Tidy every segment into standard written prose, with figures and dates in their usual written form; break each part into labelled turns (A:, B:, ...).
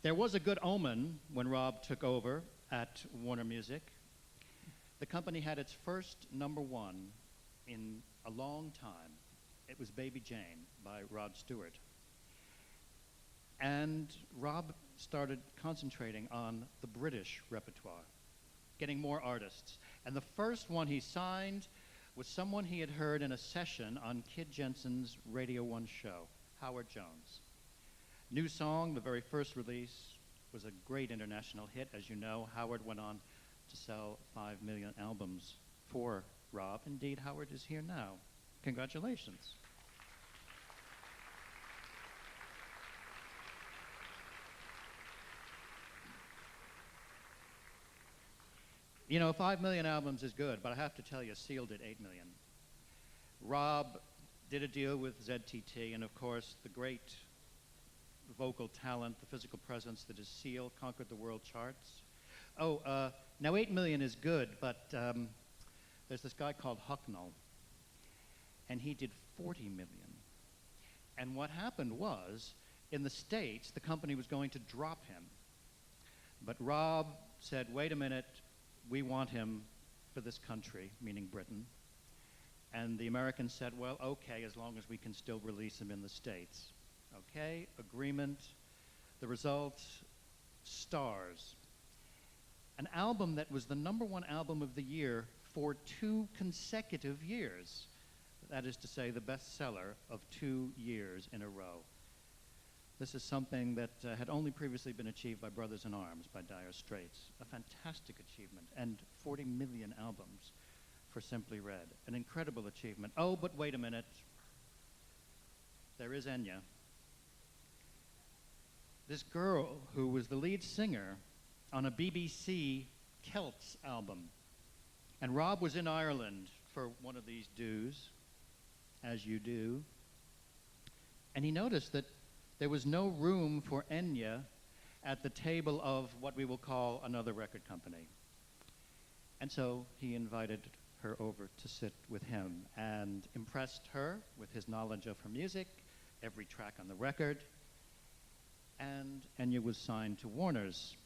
A: There was a good omen when Rob took over at Warner Music. The company had its first number one in a long time. It was Baby Jane by Rod Stewart. And Rob started concentrating on the British repertoire, getting more artists. And the first one he signed was someone he had heard in a session on Kid Jensen's Radio 1 show, Howard Jones. New song, the very first release, was a great international hit. As you know, Howard went on to sell 5 million albums for Rob. Indeed, Howard is here now. Congratulations. You know, 5 million albums is good, but I have to tell you, Seal did 8 million. Rob did a deal with ZTT, and of course, the great vocal talent, the physical presence that is Seal, conquered the world charts. Now 8 million is good, but there's this guy called Hucknall, and he did 40 million. And what happened was, in the States, the company was going to drop him. But Rob said, wait a minute, we want him for this country, meaning Britain. And the Americans said, well, okay, as long as we can still release him in the States. Okay, agreement. The result, Stars. An album that was the number one album of the year for 2 consecutive years. That is to say, the bestseller of 2 years in a row. This is something that had only previously been achieved by Brothers in Arms, by Dire Straits. A fantastic achievement, and 40 million albums for Simply Red. An incredible achievement. Oh, but wait a minute. There is Enya. This girl who was the lead singer on a BBC Celts album. And Rob was in Ireland for one of these dues, as you do. And he noticed that there was no room for Enya at the table of what we will call another record company. And so he invited her over to sit with him and impressed her with his knowledge of her music, every track on the record. And Enya was signed to Warner's.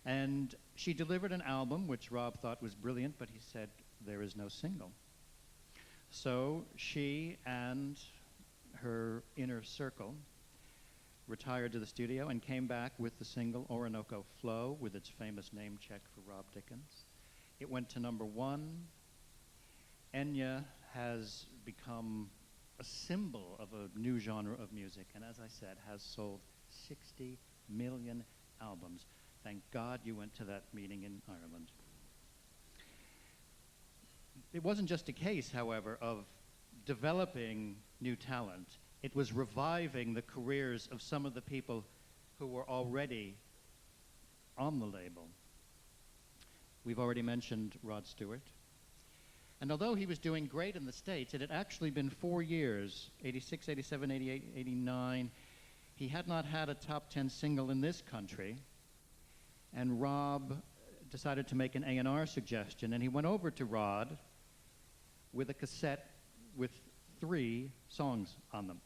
A: And she delivered an album which Rob thought was brilliant, but he said, there is no single. So she and her inner circle retired to the studio and came back with the single Orinoco Flow with its famous name check for Rob Dickins. It went to number 1. Enya has become a symbol of a new genre of music, and as I said, has sold 60 million albums. Thank God you went to that meeting in Ireland. It wasn't just a case, however, of developing new talent. It was reviving the careers of some of the people who were already on the label. We've already mentioned Rod Stewart. And although he was doing great in the States, it had actually been 4 years, 86, 87, 88, 89. He had not had a top 10 single in this country. And Rob decided to make an A&R suggestion, and he went over to Rod with a cassette with 3 songs on them.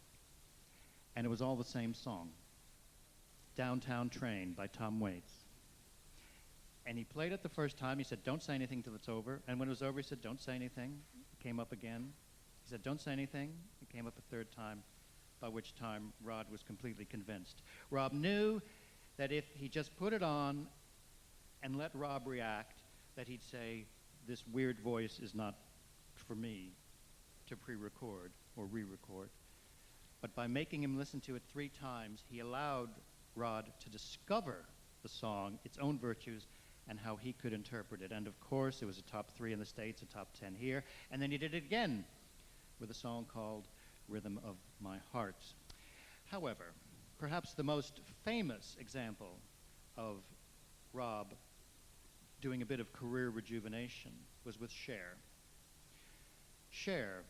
A: And it was all the same song, Downtown Train by Tom Waits. And he played it the first time. He said, don't say anything till it's over. And when it was over, he said, don't say anything. It came up again. He said, don't say anything. It came up a 3rd time, by which time Rod was completely convinced. Rob knew that if he just put it on and let Rob react, that he'd say, this weird voice is not for me to pre-record or re-record. But by making him listen to it 3 times, he allowed Rod to discover the song, its own virtues, and how he could interpret it. And of course, it was a top 3 in the States, a top 10 here. And then he did it again with a song called Rhythm of My Heart. However, perhaps the most famous example of Rob doing a bit of career rejuvenation was with Cher. Cher,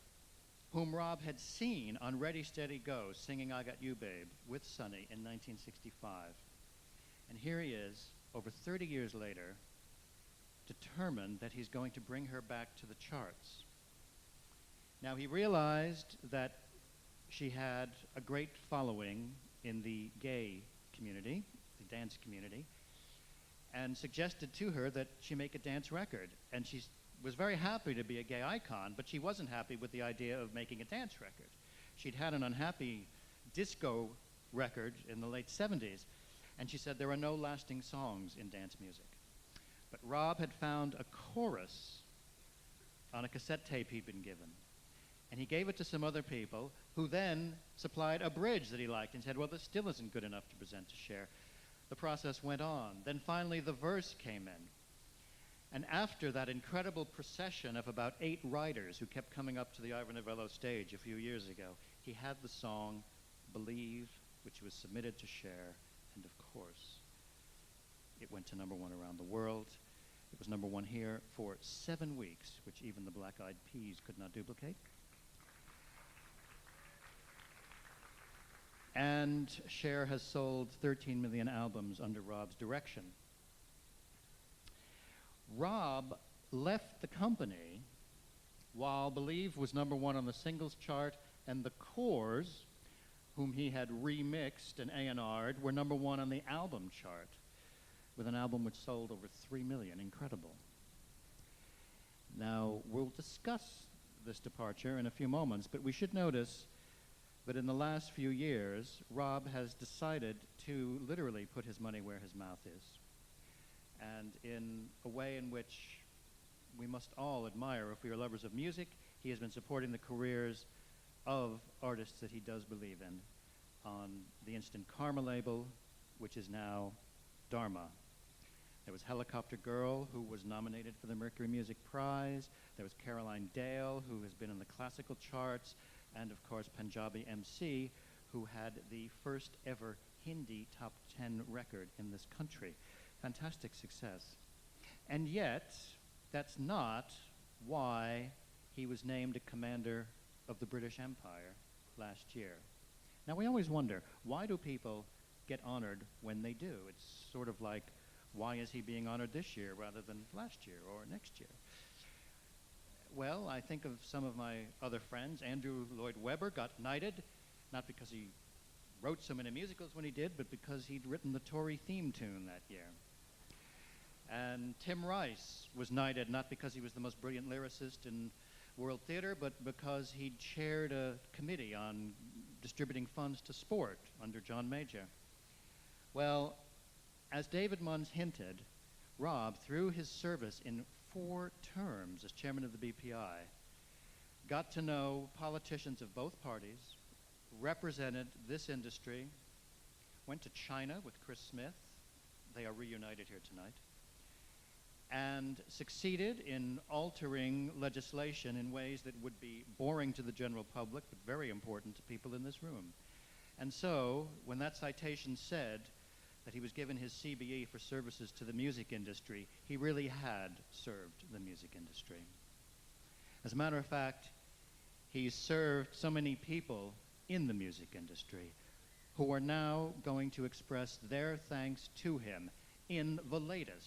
A: whom Rob had seen on Ready, Steady, Go, singing I Got You, Babe, with Sonny in 1965. And here he is, over 30 years later, determined that he's going to bring her back to the charts. Now, he realized that she had a great following in the gay community, the dance community, and suggested to her that she make a dance record. And she was very happy to be a gay icon, but she wasn't happy with the idea of making a dance record. She'd had an unhappy disco record in the late 70s, and she said there are no lasting songs in dance music. But Rob had found a chorus on a cassette tape he'd been given, and he gave it to some other people who then supplied a bridge that he liked and said, well, this still isn't good enough to present to Cher. The process went on. Then finally the verse came in. And after that incredible procession of about 8 writers who kept coming up to the Ivor Novello stage a few years ago, he had the song Believe, which was submitted to Cher, and of course, it went to #1 around the world. It was #1 here for 7 weeks, which even the Black Eyed Peas could not duplicate. And Cher has sold 13 million albums under Rob's direction. Rob left the company while Believe was #1 on the singles chart, and the Corrs, whom he had remixed and A&R'd, were #1 on the album chart, with an album which sold over 3 million. Incredible. Now, we'll discuss this departure in a few moments, but we should notice that in the last few years, Rob has decided to literally put his money where his mouth is, and in a way in which we must all admire if we are lovers of music. He has been supporting the careers of artists that he does believe in on the Instant Karma label, which is now Dharma. There was Helicopter Girl, who was nominated for the Mercury Music Prize. There was Caroline Dale, who has been in the classical charts. And of course, Punjabi MC, who had the first ever Hindi top 10 record in this country. Fantastic success. And yet, that's not why he was named a commander of the British Empire last year. Now, we always wonder, why do people get honored when they do? It's sort of like, why is he being honored this year rather than last year or next year? Well, I think of some of my other friends. Andrew Lloyd Webber got knighted, not because he wrote so many musicals when he did, but because he'd written the Tory theme tune that year. And Tim Rice was knighted not because he was the most brilliant lyricist in world theater, but because he'd chaired a committee on distributing funds to sport under John Major. Well, as David Munns hinted, Rob, through his service in 4 terms as chairman of the BPI, got to know politicians of both parties, represented this industry, went to China with Chris Smith. They are reunited here tonight. And succeeded in altering legislation in ways that would be boring to the general public, but very important to people in this room. And so, when that citation said that he was given his CBE for services to the music industry, he really had served the music industry. As a matter of fact, he served so many people in the music industry who are now going to express their thanks to him in the latest